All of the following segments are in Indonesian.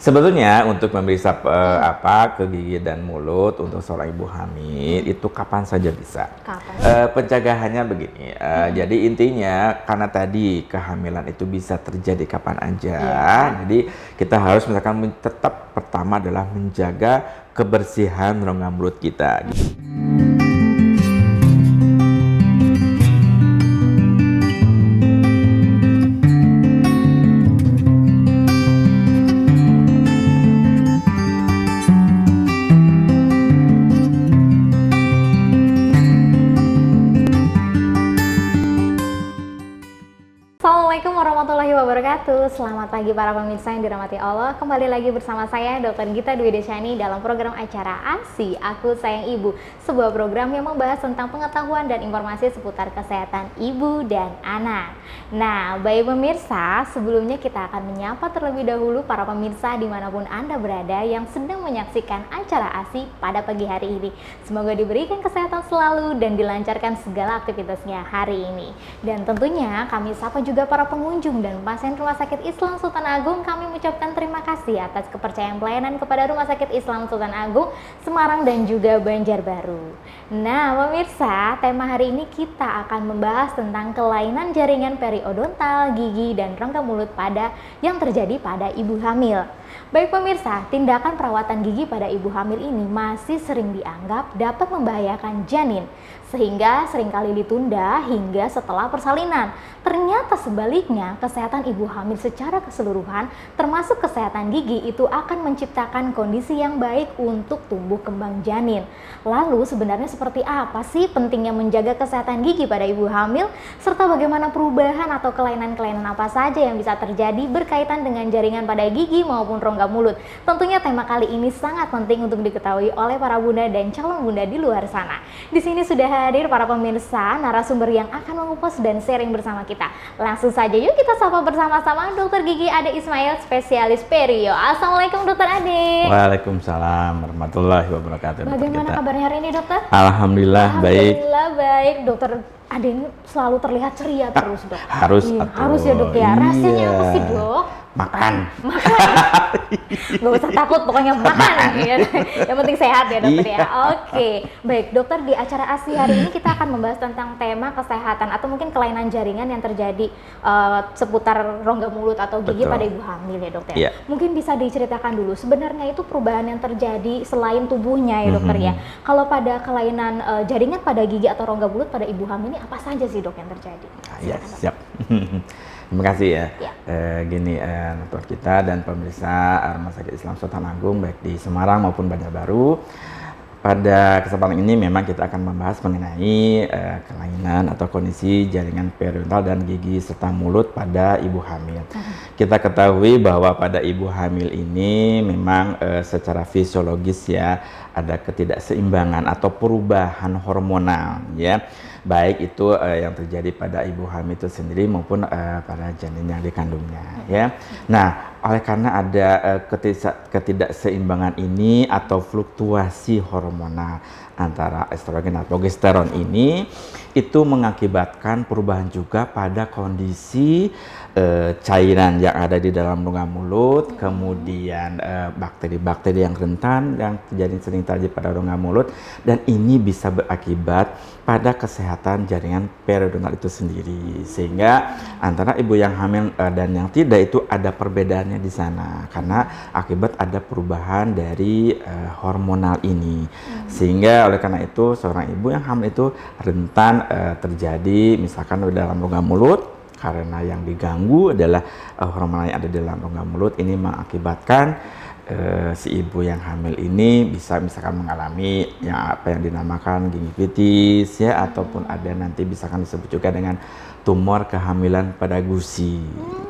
Sebetulnya untuk memeriksa ke gigi dan mulut untuk seorang ibu hamil itu kapan saja bisa. Kapan? Pencegahannya begini, jadi intinya karena tadi kehamilan itu bisa terjadi kapan aja, jadi kita harus misalkan tetap pertama adalah menjaga kebersihan rongga mulut kita. Assalamualaikum warahmatullahi wabarakatuh. Selamat pagi para pemirsa yang dirahmati Allah. Kembali lagi bersama saya Dr. Gita Dwi Desyani dalam program acara ASI Aku Sayang Ibu, sebuah program yang membahas tentang pengetahuan dan informasi seputar kesehatan ibu dan anak. Nah, baik pemirsa, sebelumnya kita akan menyapa terlebih dahulu para pemirsa dimanapun Anda berada yang sedang menyaksikan acara ASI pada pagi hari ini. Semoga diberikan kesehatan selalu dan dilancarkan segala aktivitasnya hari ini. Dan tentunya kami sapa juga para pengunjung dan pasien Rumah Sakit Islam Sultan Agung. Kami mengucapkan terima kasih atas kepercayaan pelayanan kepada Rumah Sakit Islam Sultan Agung, Semarang dan juga Banjarbaru. Nah pemirsa, tema hari ini kita akan membahas tentang kelainan jaringan periodontal, gigi, dan rongga mulut yang terjadi pada ibu hamil. Baik pemirsa, tindakan perawatan gigi pada ibu hamil ini masih sering dianggap dapat membahayakan janin, sehingga seringkali ditunda hingga setelah persalinan. Ternyata sebaliknya, kesehatan ibu hamil secara keseluruhan, termasuk kesehatan gigi, itu akan menciptakan kondisi yang baik untuk tumbuh kembang janin. Lalu sebenarnya seperti apa sih pentingnya menjaga kesehatan gigi pada ibu hamil, serta bagaimana perubahan atau kelainan-kelainan apa saja yang bisa terjadi berkaitan dengan jaringan pada gigi maupun rongga mulut. Tentunya tema kali ini sangat penting untuk diketahui oleh para bunda dan calon bunda di luar sana. Di sini sudah hadir para pemirsa narasumber yang akan mengupas dan sharing bersama kita. Langsung saja yuk kita sapa bersama-sama Dr. Gigi Ade Ismail, spesialis perio. Assalamualaikum Dr. Ade. Waalaikumsalam warahmatullahi wabarakatuh. Bagaimana kabarnya hari ini dokter? Alhamdulillah baik. Alhamdulillah baik. Dokter Ade ini selalu terlihat ceria terus dok. Harus harus ya dok ya. Rahasianya apa sih dok? Makan. Gak usah takut, pokoknya makan. Yang penting sehat ya dokter ya. Oke, baik dokter, di acara ASI hari ini kita akan membahas tentang tema kesehatan atau mungkin kelainan jaringan yang terjadi seputar rongga mulut atau gigi pada ibu hamil ya dokter. Yeah. Mungkin bisa diceritakan dulu sebenarnya itu perubahan yang terjadi selain tubuhnya ya dokter ya. Kalau pada kelainan jaringan pada gigi atau rongga mulut pada ibu hamil ini apa saja sih dok yang terjadi? Ya, siap. Terima kasih ya. Gini, nonton kita dan pemirsa Rumah Sakit Islam Sultan Agung baik di Semarang maupun Banjarbaru. Pada kesempatan ini memang kita akan membahas mengenai kelainan atau kondisi jaringan periodontal dan gigi serta mulut pada ibu hamil. Kita ketahui bahwa pada ibu hamil ini memang secara fisiologis ya ada ketidakseimbangan atau perubahan hormonal ya. Baik itu yang terjadi pada ibu hamil itu sendiri maupun pada janin yang dikandungnya ya. Nah, oleh karena ada ketidakseimbangan ini atau fluktuasi hormonal antara estrogen dan progesteron ini itu mengakibatkan perubahan juga pada kondisi cairan yang ada di dalam rongga mulut, kemudian bakteri-bakteri yang rentan yang sering terjadi pada rongga mulut, dan ini bisa berakibat pada kesehatan jaringan periodontal itu sendiri, sehingga antara ibu yang hamil dan yang tidak itu ada perbedaannya di sana karena akibat ada perubahan dari hormonal ini, sehingga oleh karena itu seorang ibu yang hamil itu rentan terjadi misalkan di dalam rongga mulut. Karena yang diganggu adalah hormon yang ada di dalam rongga mulut, ini mengakibatkan si ibu yang hamil ini bisa misalkan mengalami apa yang dinamakan gingivitis ya, ataupun ada nanti misalkan disebut juga dengan tumor kehamilan pada gusi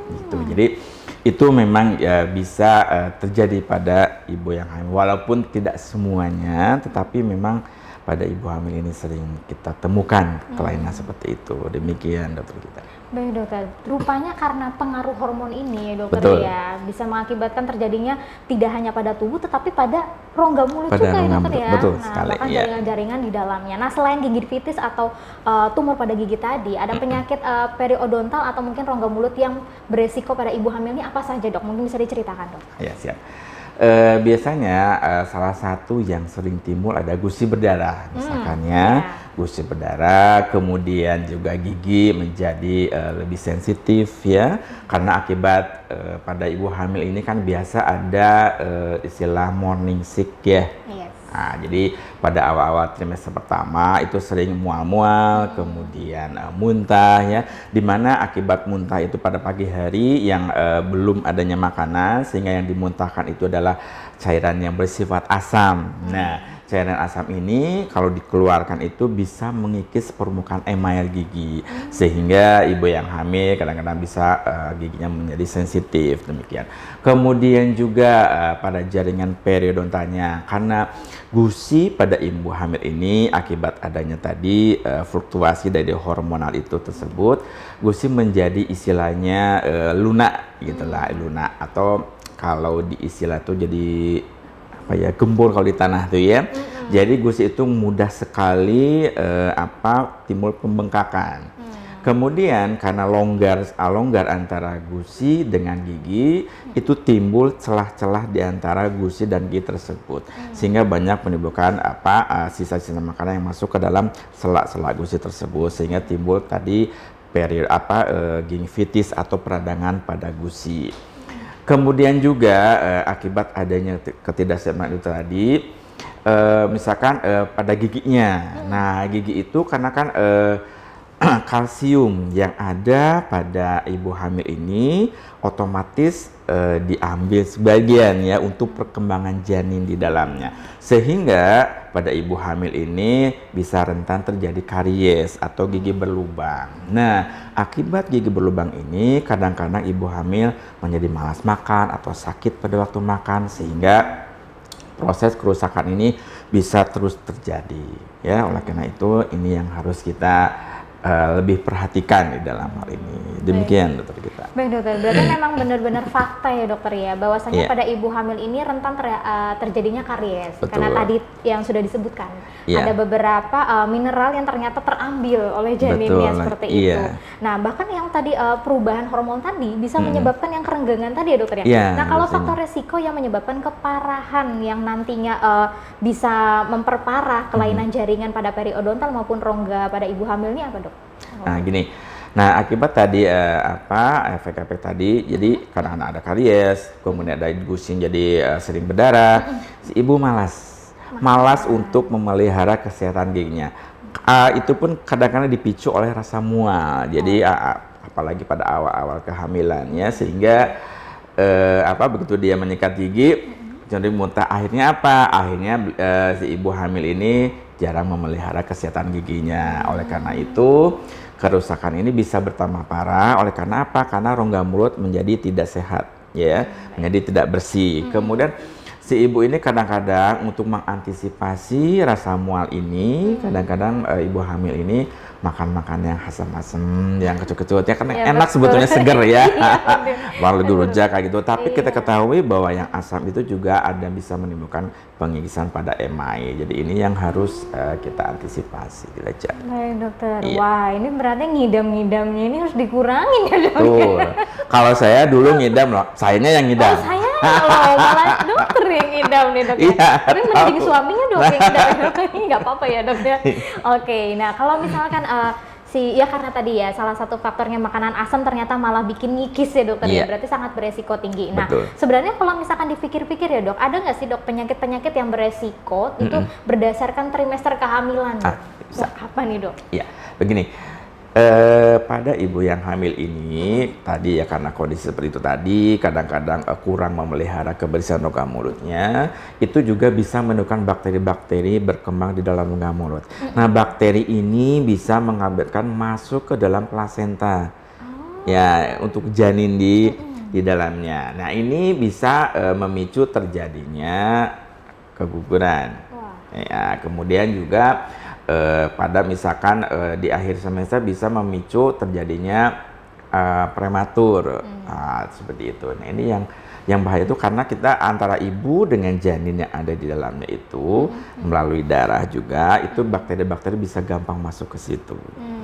gitu. Jadi itu memang ya bisa terjadi pada ibu yang hamil, walaupun tidak semuanya, tetapi memang pada ibu hamil ini sering kita temukan kelainan seperti itu. Demikian dokter kita. Baik dokter, rupanya karena pengaruh hormon ini ya dokter Betul. ya, bisa mengakibatkan terjadinya tidak hanya pada tubuh tetapi pada rongga mulut Pada juga ya rongga dokter mulut, ya. betul Nah, sekali, bahkan iya. jaringan-jaringan di dalamnya. Nah, selain gingivitis atau tumor pada gigi tadi, ada penyakit periodontal atau mungkin rongga mulut yang beresiko pada ibu hamil ini apa saja dok? Mungkin bisa diceritakan dok. Ya, siap. Biasanya salah satu yang sering timbul ada gusi berdarah, misalkan ya, gusi berdarah, kemudian juga gigi menjadi lebih sensitif ya, karena akibat pada ibu hamil ini kan biasa ada istilah morning sick ya. Yes. Nah, jadi pada awal-awal trimester pertama itu sering mual-mual, kemudian muntah ya, dimana akibat muntah itu pada pagi hari yang belum adanya makanan sehingga yang dimuntahkan itu adalah cairan yang bersifat asam. Nah, cairan asam ini kalau dikeluarkan itu bisa mengikis permukaan email gigi sehingga ibu yang hamil kadang-kadang bisa giginya menjadi sensitif demikian. Kemudian juga pada jaringan periodontalnya karena gusi pada ibu hamil ini akibat adanya tadi fluktuasi dari hormonal itu tersebut, gusi menjadi istilahnya lunak gitulah, lunak atau kalau di istilah itu jadi apa ya, gembur kalau di tanah tuh ya. Jadi gusi itu mudah sekali timbul pembengkakan. Kemudian karena longgar antara gusi dengan gigi itu timbul celah-celah di antara gusi dan gigi tersebut sehingga banyak menimbulkan sisa-sisa makanan yang masuk ke dalam sela-sela gusi tersebut sehingga timbul tadi periode gingivitis atau peradangan pada gusi. Kemudian juga akibat adanya ketidakseimbang itu tadi, misalkan pada giginya. Nah, gigi itu karena kan kalsium yang ada pada ibu hamil ini otomatis diambil sebagian ya untuk perkembangan janin di dalamnya. Sehingga pada ibu hamil ini bisa rentan terjadi karies atau gigi berlubang. Nah, akibat gigi berlubang ini kadang-kadang ibu hamil menjadi malas makan atau sakit pada waktu makan sehingga proses kerusakan ini bisa terus terjadi ya. Oleh karena itu ini yang harus kita lebih perhatikan di dalam hal ini. Demikian dokter kita. Baik dokter, berarti memang benar-benar fakta ya dokter ya, bahwasanya pada ibu hamil ini rentan terjadinya karies. Betul. Karena tadi yang sudah disebutkan, ada beberapa mineral yang ternyata terambil oleh janinnya seperti itu. Nah, bahkan yang tadi perubahan hormon tadi bisa menyebabkan yang kerenggangan tadi ya dokter ya. Nah, kalau faktor resiko yang menyebabkan keparahan yang nantinya bisa memperparah kelainan jaringan pada periodontal maupun rongga pada ibu hamil ini apa dok? Nah, gini. Nah, akibat tadi efek-efek tadi, jadi karena ada karies, kemudian ada gusi jadi sering berdarah, si ibu malas untuk memelihara kesehatan giginya. Itu pun kadang-kadang dipicu oleh rasa mual. Jadi apalagi pada awal-awal kehamilannya sehingga begitu dia menyikat gigi, jadi muntah. Akhirnya apa? Akhirnya si ibu hamil ini jarang memelihara kesehatan giginya. Oleh karena itu kerusakan ini bisa bertambah parah. Oleh karena apa? Karena rongga mulut menjadi tidak sehat, ya, menjadi tidak bersih. Kemudian si ibu ini kadang-kadang untuk mengantisipasi rasa mual ini, kadang-kadang ibu hamil ini makan yang asam-asam, yang kecut-kecut, ya karena enak betul. Sebetulnya seger ya, walau durujak kayak gitu. Tapi kita ketahui bahwa yang asam itu juga ada bisa menimbulkan pengikisan pada emai. Jadi ini yang harus kita antisipasi, belajar. Baik dokter, wah ini berarti ngidam-ngidamnya ini harus dikurangin ya dok. Betul. Kalau saya dulu ngidam loh, sayanya yang ngidam. Oh, saya loh, malah dokter yang ngidam nih dok. Iya, tapi mending suaminya dok yang ngidam. Nggak apa-apa ya dok ya. Oke, nah kalau misalkan ya karena tadi ya salah satu faktornya makanan asam ternyata malah bikin ngikis ya dokter ya, berarti sangat beresiko tinggi. Nah, sebenarnya kalau misalkan dipikir-pikir ya dok, ada nggak sih dok penyakit-penyakit yang beresiko itu berdasarkan trimester kehamilan? Wah, apa nih dok? Iya, begini. Pada ibu yang hamil ini tadi ya karena kondisi seperti itu tadi kadang-kadang kurang memelihara kebersihan rongga mulutnya, itu juga bisa menemukan bakteri-bakteri berkembang di dalam rongga mulut. Nah, bakteri ini bisa mengakibatkan masuk ke dalam plasenta ya untuk janin di dalamnya. Nah, ini bisa memicu terjadinya keguguran. Ya, kemudian juga pada misalkan di akhir semester bisa memicu terjadinya prematur. Seperti itu. Nah, ini yang bahaya itu karena kita antara ibu dengan janin yang ada di dalamnya itu melalui darah juga itu bakteri-bakteri bisa gampang masuk ke situ.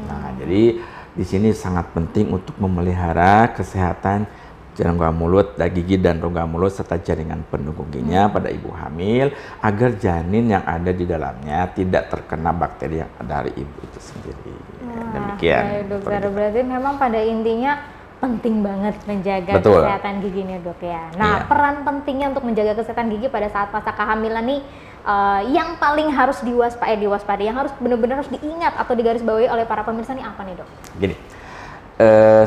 Nah, jadi di sini sangat penting untuk memelihara kesehatan rongga mulut, gigi dan rongga mulut serta jaringan pendukung giginya pada ibu hamil agar janin yang ada di dalamnya tidak terkena bakteri yang ada dari ibu itu sendiri. Demikian. Baik, dokter. Berarti memang pada intinya penting banget menjaga Betul. kesehatan giginya, dok ya. Nah, peran pentingnya untuk menjaga kesehatan gigi pada saat masa kehamilan nih yang paling harus diwaspadai, yang harus benar-benar harus diingat atau digarisbawahi oleh para pemirsa nih apa nih, dok? Gini.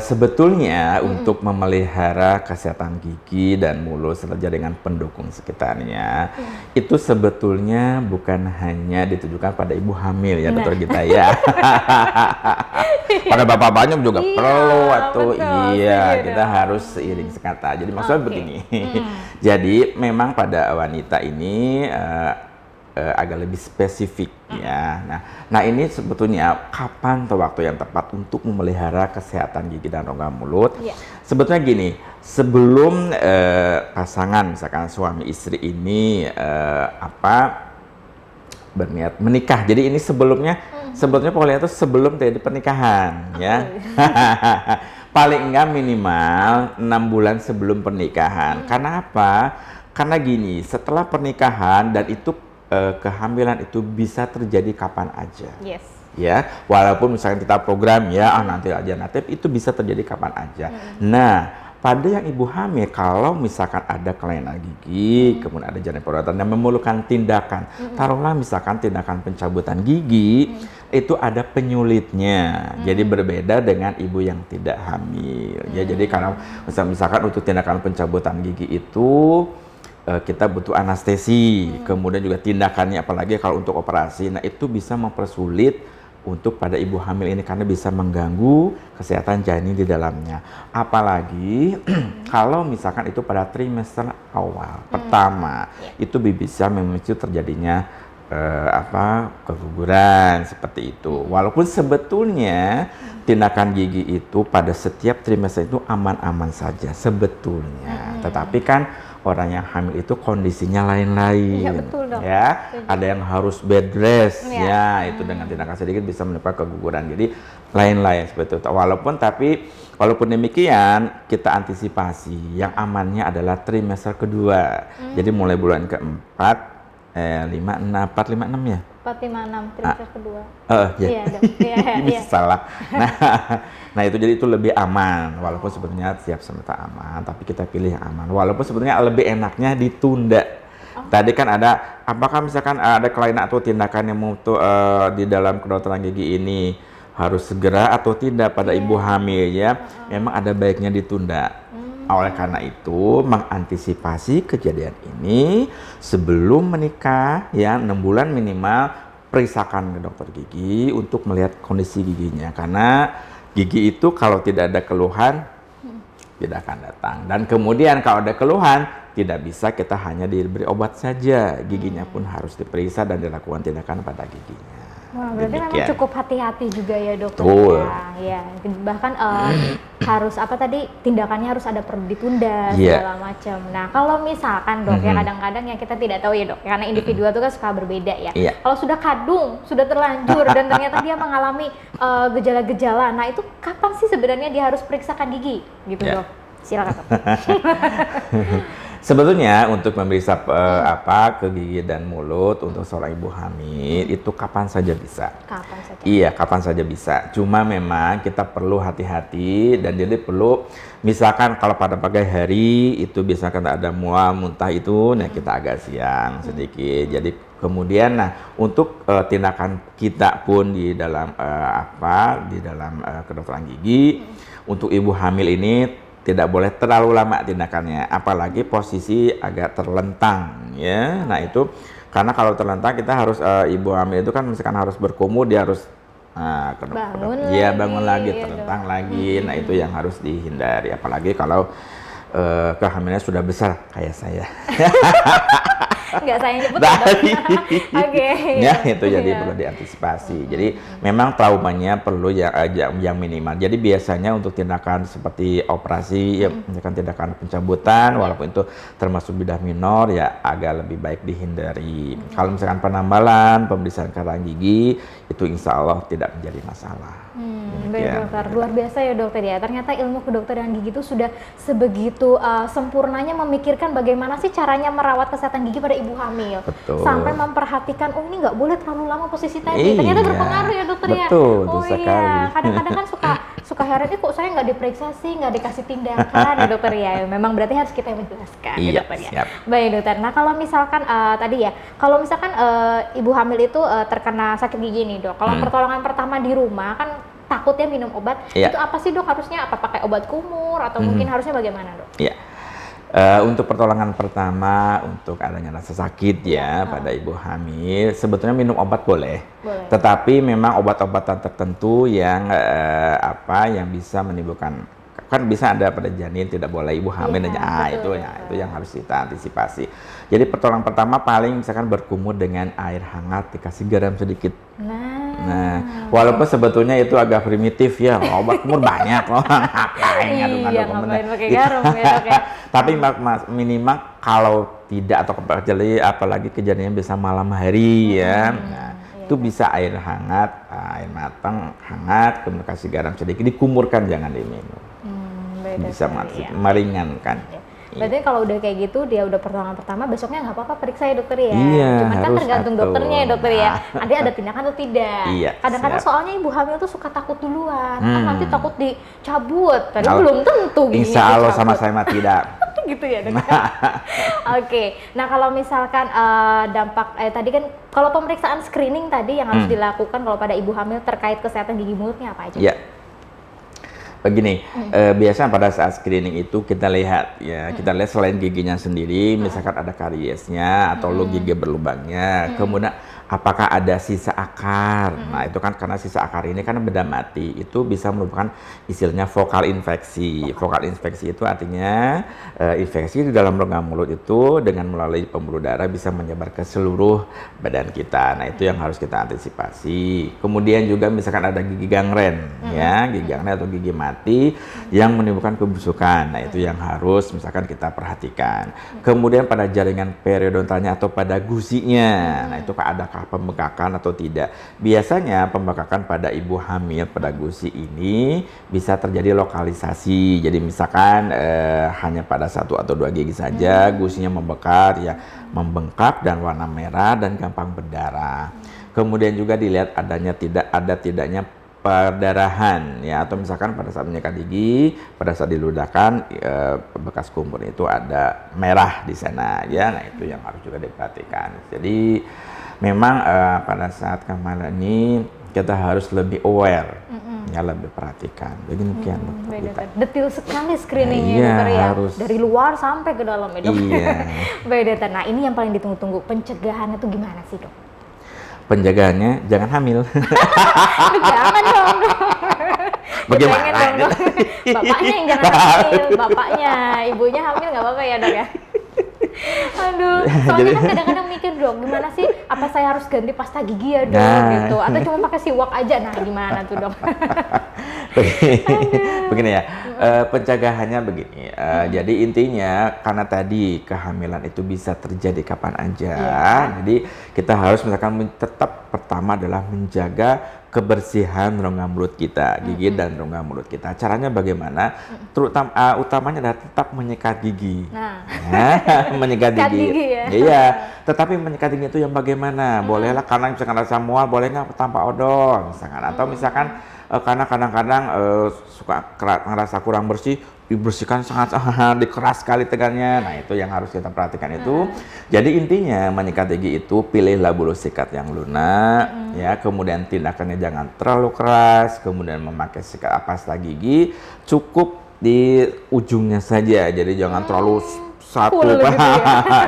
Sebetulnya untuk memelihara kesehatan gigi dan mulut serta jaringan pendukung sekitarnya itu sebetulnya bukan hanya ditujukan pada ibu hamil ya, dokter Gita ya. Pada bapak-bapaknya juga perlu atau kita harus seiring sekata. Jadi maksudnya begini. Jadi memang pada wanita ini agak lebih spesifik ya. Nah ini sebetulnya kapan atau waktu yang tepat untuk memelihara kesehatan gigi dan rongga mulut? Sebetulnya gini, sebelum pasangan misalkan suami istri ini berniat menikah. Jadi ini sebelumnya pokoknya itu sebelum terjadi pernikahan ya. Paling enggak minimal 6 bulan sebelum pernikahan. Karena apa? Karena gini, setelah pernikahan dan itu kehamilan itu bisa terjadi kapan aja. Ya, walaupun misalnya kita program ya, nanti itu bisa terjadi kapan aja. Nah, pada yang ibu hamil, kalau misalkan ada kelainan gigi, kemudian ada janin perawatan yang memerlukan tindakan, taruhlah misalkan tindakan pencabutan gigi, itu ada penyulitnya. Jadi berbeda dengan ibu yang tidak hamil. Ya, jadi karena misalkan untuk tindakan pencabutan gigi itu kita butuh anestesi, kemudian juga tindakannya apalagi kalau untuk operasi, nah itu bisa mempersulit untuk pada ibu hamil ini karena bisa mengganggu kesehatan janin di dalamnya. Apalagi kalau misalkan itu pada trimester awal pertama, itu bisa memicu terjadinya keguguran seperti itu. Walaupun sebetulnya tindakan gigi itu pada setiap trimester itu aman-aman saja sebetulnya, tetapi kan orang yang hamil itu kondisinya lain-lain, ya. Ada yang harus bed rest, ya. Itu dengan tindakan sedikit bisa menyebabkan keguguran. Jadi lain-lain seperti itu. Walaupun demikian, kita antisipasi yang amannya adalah trimester kedua. Jadi mulai bulan keempat, 4, 5, 6 ya. 4, 5, 6 trimester kedua. Bisa salah. Nah itu jadi itu lebih aman, walaupun sebetulnya siap semesta aman, tapi kita pilih yang aman. Walaupun sebetulnya lebih enaknya ditunda. Tadi kan ada, apakah misalkan ada kelainan atau tindakan yang di dalam kedokteran gigi ini harus segera atau tidak pada ibu hamil ya? Memang ada baiknya ditunda. Oleh karena itu, mengantisipasi kejadian ini sebelum menikah ya 6 bulan minimal periksakan ke dokter gigi untuk melihat kondisi giginya, karena gigi itu kalau tidak ada keluhan tidak akan datang, dan kemudian kalau ada keluhan tidak bisa kita hanya diberi obat saja, giginya pun harus diperiksa dan dilakukan tindakan pada giginya. Wah, berarti memang cukup hati-hati juga ya, dokter. Ya, bahkan harus tindakannya harus ada perlu ditunda segala macam. Nah, kalau misalkan dok ya kadang-kadang yang kita tidak tahu ya dok, karena individu itu kan suka berbeda ya. Kalau sudah kadung, sudah terlanjur dan ternyata dia mengalami gejala-gejala, nah itu kapan sih sebenarnya dia harus periksakan gigi gitu dok? Silakan dok. Sebetulnya untuk memeriksa ke gigi dan mulut untuk seorang ibu hamil itu kapan saja bisa. Kapan saja? Iya, kapan saja bisa. Cuma memang kita perlu hati-hati dan jadi perlu misalkan kalau pada pagi hari itu misalkan ada mual, muntah itu, nah kita agak siang sedikit. Jadi kemudian untuk tindakan kita pun di dalam kedokteran gigi untuk ibu hamil ini tidak boleh terlalu lama tindakannya, apalagi posisi agak terlentang ya. Nah itu karena kalau terlentang kita harus ibu hamil itu kan misalkan harus berkumur, dia harus bangun lagi, terlentang lagi. Nah itu yang harus dihindari, apalagi kalau kehamilannya sudah besar kayak saya. Nggak saya nyebut ya, Dok. Oke. Ya, itu jadi perlu diantisipasi. Jadi memang traumanya perlu yang minimal. Jadi biasanya untuk tindakan seperti operasi, ya, misalkan tindakan pencabutan, walaupun itu termasuk bidah minor, ya agak lebih baik dihindari. Kalau misalkan penambalan, pemeriksaan karang gigi, itu insya Allah tidak menjadi masalah. Baik dokter, luar biasa ya dokter ya. Ternyata ilmu kedokteran gigi itu sudah sebegitu sempurnanya memikirkan bagaimana sih caranya merawat kesehatan gigi pada ibu hamil. Betul. Sampai memperhatikan, oh ini nggak boleh terlalu lama posisi tadi. Ternyata berpengaruh ya dokter ya. Betul, Oh sekali. iya, kadang-kadang kan suka heran, kok saya nggak diperiksa sih, nggak dikasih tindakan ya dokter ya. Memang berarti harus kita yang menjelaskan ya dokter ya. Siap. Baik dokter. Nah kalau misalkan tadi ya, kalau misalkan ibu hamil itu terkena sakit gigi nih dok. Kalau pertolongan pertama di rumah kan takutnya minum obat, itu apa sih dok harusnya? Apa pakai obat kumur atau mungkin harusnya bagaimana dok? Iya. Untuk pertolongan pertama untuk adanya rasa sakit ya pada ibu hamil, sebetulnya minum obat boleh. Tetapi memang obat-obatan tertentu yang yang bisa menimbulkan, kan bisa ada pada janin tidak boleh ibu hamil itu yang harus kita antisipasi. Jadi pertolongan pertama paling misalkan berkumur dengan air hangat dikasih garam sedikit. Nah, walaupun sebetulnya itu agak primitif ya, obat kumur banyak loh. Ngapain pakai garam ya dok ya. Tapi minimal kalau tidak atau apalagi kejadiannya bisa malam hari ya. Nah, itu bisa air hangat, air matang hangat, kemudian kasih garam sedikit, dikumurkan jangan diminum. Bisa meringankan. Berarti kalau udah kayak gitu, dia udah pertolongan pertama, besoknya nggak apa-apa periksa ya dokter ya. Iya, cuman kan tergantung dokternya ya dokter ya. Nanti ada tindakan atau tidak. Iya, kadang-kadang soalnya ibu hamil tuh suka takut duluan. Kan nanti takut dicabut. Tadi belum tentu giginya insya Allah sama saya mah tidak. Gitu ya dok. Oke. Nah kalau misalkan dampak tadi kan kalau pemeriksaan screening tadi yang harus dilakukan kalau pada ibu hamil terkait kesehatan gigi mulutnya apa aja? Iya. Begini, biasanya pada saat screening itu kita lihat ya, kita lihat selain giginya sendiri, misalkan ada kariesnya atau gigi berlubangnya, kemudian apakah ada sisa akar. Nah itu kan karena sisa akar ini kan benda mati, itu bisa merupakan istilahnya vokal infeksi. Vokal infeksi itu artinya infeksi di dalam rongga mulut itu dengan melalui pembuluh darah bisa menyebar ke seluruh badan kita. Nah itu yang harus kita antisipasi. Kemudian juga misalkan ada gigi gangren, ya gigi gangren atau gigi mati yang menimbulkan kebusukan. Nah itu yang harus misalkan kita perhatikan. Kemudian pada jaringan periodontalnya atau pada gusinya, nah itu adakah pembengkakan atau tidak. Biasanya pembengkakan pada ibu hamil pada gusi ini bisa terjadi lokalisasi. Jadi misalkan hanya pada 1 atau 2 gigi saja gusinya membengkak dan warna merah dan gampang berdarah. Kemudian juga dilihat tidaknya perdarahan ya, atau misalkan pada saat menyikat gigi, pada saat diludahkan bekas kumur itu ada merah di sana ya. Nah itu yang harus juga diperhatikan. Jadi memang pada saat kehamilan ini kita harus lebih aware, ya lebih perhatikan. Jadi demikian dokter. Detil sekali screeningnya dokter ya, harus dari luar sampai ke dalam ya dok. Baik dokter. Nah ini yang paling ditunggu-tunggu, pencegahannya itu gimana sih dok? Penjagaannya jangan hamil. Jangan dong. Bagaimana? Dong. Bapaknya yang jangan hamil, bapaknya, ibunya hamil nggak apa-apa ya dok ya. Aduh, soalnya kan kadang-kadang mikir dok, gimana sih? Apa saya harus ganti pasta gigi ya dok gitu? Atau cuma pakai siwak aja? Nah gimana tuh dok? Begini ya, pencegahannya begini. Jadi intinya karena tadi kehamilan itu bisa terjadi kapan aja. Jadi kita harus misalkan tetap pertama adalah menjaga kebersihan rongga mulut kita, gigi dan rongga mulut kita. Caranya bagaimana? Terutama utamanya adalah tetap menyikat gigi. Menyikat gigi. Iya. Tetapi menyikat gigi itu yang bagaimana? Bolehlah karena misalkan rasa mual, boleh nggak tanpa odol, misalkan. Atau misalkan karena kadang-kadang suka ngerasa kurang bersih, dibersihkan sangat dikeras sekali tegannya. Nah itu yang harus kita perhatikan itu. Jadi intinya menyikat gigi itu pilihlah bulu sikat yang lunak, ya. Kemudian tindakannya jangan terlalu keras. Kemudian memakai sikat pasta gigi cukup di ujungnya saja. Jadi jangan terlalu satu.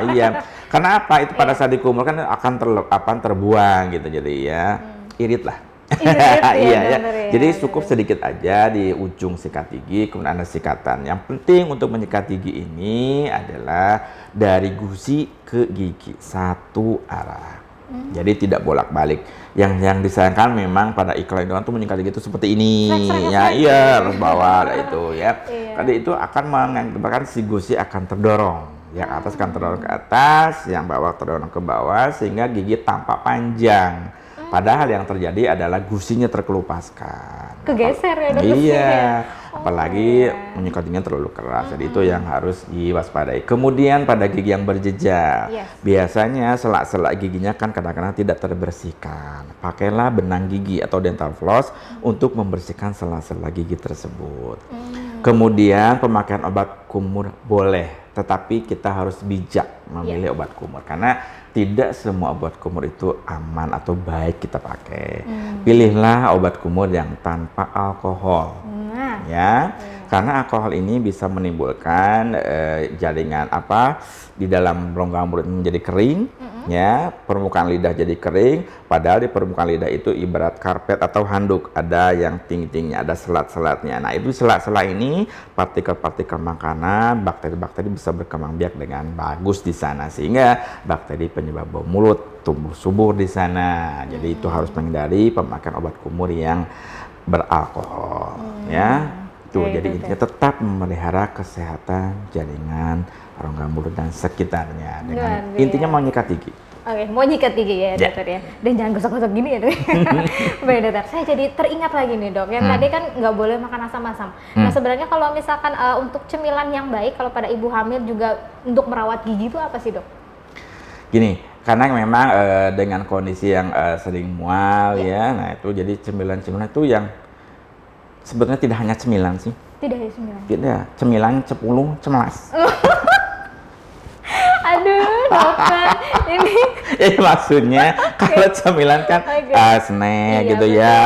Iya. Karena apa? Itu pada saat dikumur kan akan terbuang gitu. Jadi ya irit lah. Iya ya. dokter ya. Jadi cukup sedikit aja di ujung sikat gigi, kemudian ada sikatan. Yang penting untuk menyikat gigi ini adalah dari gusi ke gigi satu arah. Jadi tidak bolak-balik. Yang disayangkan memang pada iklan itu menyikat gigi itu seperti ini. Ya iya, harus bawah itu ya. Tadi itu akan mengakibatkan si gusi akan terdorong. Yang atas akan terdorong ke atas, yang bawah terdorong ke bawah sehingga gigi tampak panjang. Padahal yang terjadi adalah gusinya terkelupaskan. Kegeser ya dok? Iya, apalagi menyikat giginya terlalu keras. Jadi itu yang harus diwaspadai. Kemudian pada gigi yang berjejak, biasanya selak-selak giginya kan kadang-kadang tidak terbersihkan. Pakailah benang gigi atau dental floss untuk membersihkan sela-sela gigi tersebut. Kemudian pemakaian obat kumur boleh, tetapi kita harus bijak memilih obat kumur karena tidak semua obat kumur itu aman atau baik kita pakai. Pilihlah obat kumur yang tanpa alkohol, ya, karena alkohol ini bisa menimbulkan jaringan di dalam rongga mulut menjadi kering, ya, permukaan lidah jadi kering. Padahal di permukaan lidah itu ibarat karpet atau handuk, ada yang tinggi-tingginya, ada selat-selatnya. Nah itu selat-selat ini partikel-partikel makanan, bakteri-bakteri bisa berkembang biak dengan bagus di sana sehingga bakteri penyebab bau mulut tumbuh subur di sana. Jadi itu harus menghindari pemakaian obat kumur yang beralkohol, ya. Tuh, jadi intinya tetap memelihara kesehatan jaringan rongga mulut dan sekitarnya dengan intinya mau nyikat gigi. Oke, mau nyikat gigi ya dokter ya. Dan jangan gosok-gosok gini ya dok. Baik dokter, saya jadi teringat lagi nih dok. Yang tadi kan nggak boleh makan asam-asam. Nah sebenarnya kalau misalkan untuk cemilan yang baik kalau pada ibu hamil juga untuk merawat gigi itu apa sih dok? Gini, karena memang dengan kondisi yang sering mual ya, nah itu jadi cemilan-cemilan itu yang sebetulnya tidak hanya cemilan sih. Tidak hanya cemilan? Tidak, cemilan 10 cemas. Aduh dokter, ini maksudnya kalau cemilan kan snack gitu ya,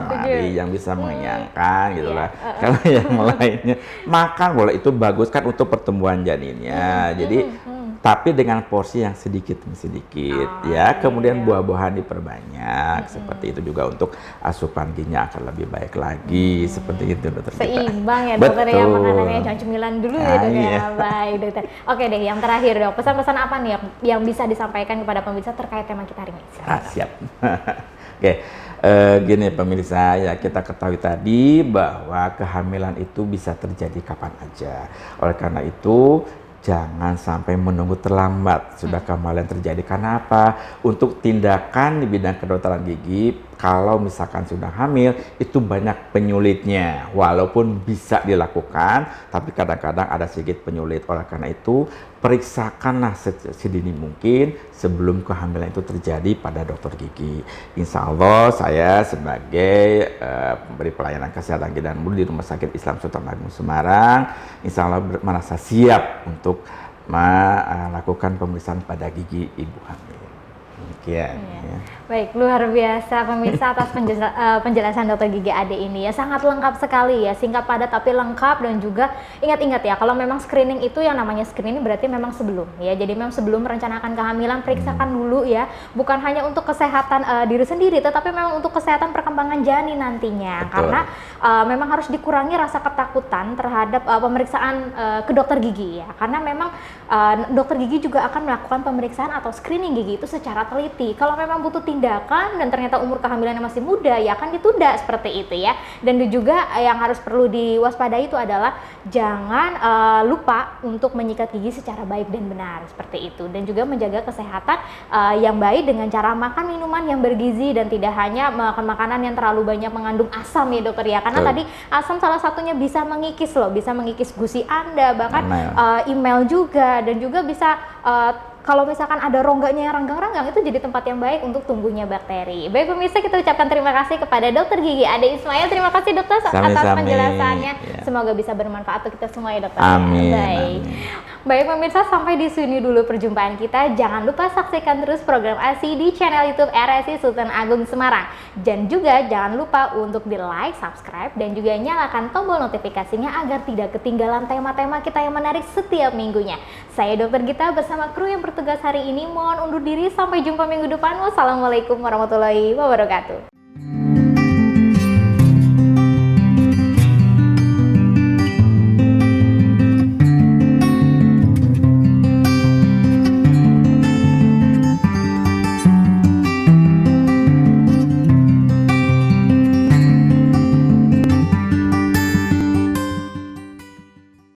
mari yang bisa mengenyangkan gitu lah. Kalau yang lainnya makan boleh, itu bagus kan untuk pertumbuhan janinnya. Jadi tapi dengan porsi yang sedikit demi sedikit ya. Kemudian buah-buahan diperbanyak, seperti itu juga untuk asupan gizinya akan lebih baik lagi, seperti itu dokter. Seimbang ya dokter ya, makanannya jangan cemilan dulu ya dok ya. Baik dokter. Oke deh, yang terakhir dok, pesan-pesan apa nih yang bisa disampaikan kepada pemirsa terkait tema kita hari ini? Siap. Oke, gini pemirsa ya, kita ketahui tadi bahwa kehamilan itu bisa terjadi kapan aja. Oleh karena itu jangan sampai menunggu terlambat sudah kehamilan terjadi. Karena apa? Untuk tindakan di bidang kedokteran gigi, kalau misalkan sudah hamil, itu banyak penyulitnya. Walaupun bisa dilakukan, tapi kadang-kadang ada sedikit penyulit. Oleh karena itu, periksakanlah sedini mungkin sebelum kehamilan itu terjadi pada dokter gigi. Insya Allah saya sebagai pemberi pelayanan kesehatan gigi dan mulut di Rumah Sakit Islam Sultan Agung Semarang, insya Allah merasa siap untuk melakukan pemeriksaan pada gigi ibu hamil. Demikian. Ya. Baik, luar biasa pemirsa atas penjelasan dokter gigi Ade ini ya, sangat lengkap sekali ya, singkat padat tapi lengkap. Dan juga ingat-ingat ya, kalau memang screening itu yang namanya screening berarti memang sebelum ya, jadi memang sebelum merencanakan kehamilan periksakan dulu ya, bukan hanya untuk kesehatan diri sendiri tetapi memang untuk kesehatan perkembangan janin nantinya. Betul. Karena memang harus dikurangi rasa ketakutan terhadap pemeriksaan ke dokter gigi ya, karena memang dokter gigi juga akan melakukan pemeriksaan atau screening gigi itu secara teliti. Kalau memang butuh tindakan dan ternyata umur kehamilannya masih muda, ya akan ditunda seperti itu ya. Dan juga yang harus perlu diwaspadai itu adalah jangan lupa untuk menyikat gigi secara baik dan benar seperti itu. Dan juga menjaga kesehatan yang baik dengan cara makan minuman yang bergizi dan tidak hanya makan makanan yang terlalu banyak mengandung asam ya dokter ya. Karena tadi asam salah satunya bisa mengikis loh, bisa mengikis gusi Anda, bahkan email juga, dan juga bisa kalau misalkan ada rongganya yang renggang-renggang, itu jadi tempat yang baik untuk tumbuhnya bakteri. Baik pemirsa, kita ucapkan terima kasih kepada Dokter Gigi Ade Ismail. Terima kasih dokter atas penjelasannya. Ya. Semoga bisa bermanfaat untuk kita semua ya dokter. Amin. Baik. Baik pemirsa, sampai di sini dulu perjumpaan kita. Jangan lupa saksikan terus program ASI di channel YouTube RSI Sultan Agung Semarang. Dan juga jangan lupa untuk di like, subscribe, dan juga nyalakan tombol notifikasinya agar tidak ketinggalan tema-tema kita yang menarik setiap minggunya. Saya Dokter Gita bersama kru yang bertugas hari ini mohon undur diri, sampai jumpa minggu depan. Wassalamualaikum warahmatullahi wabarakatuh.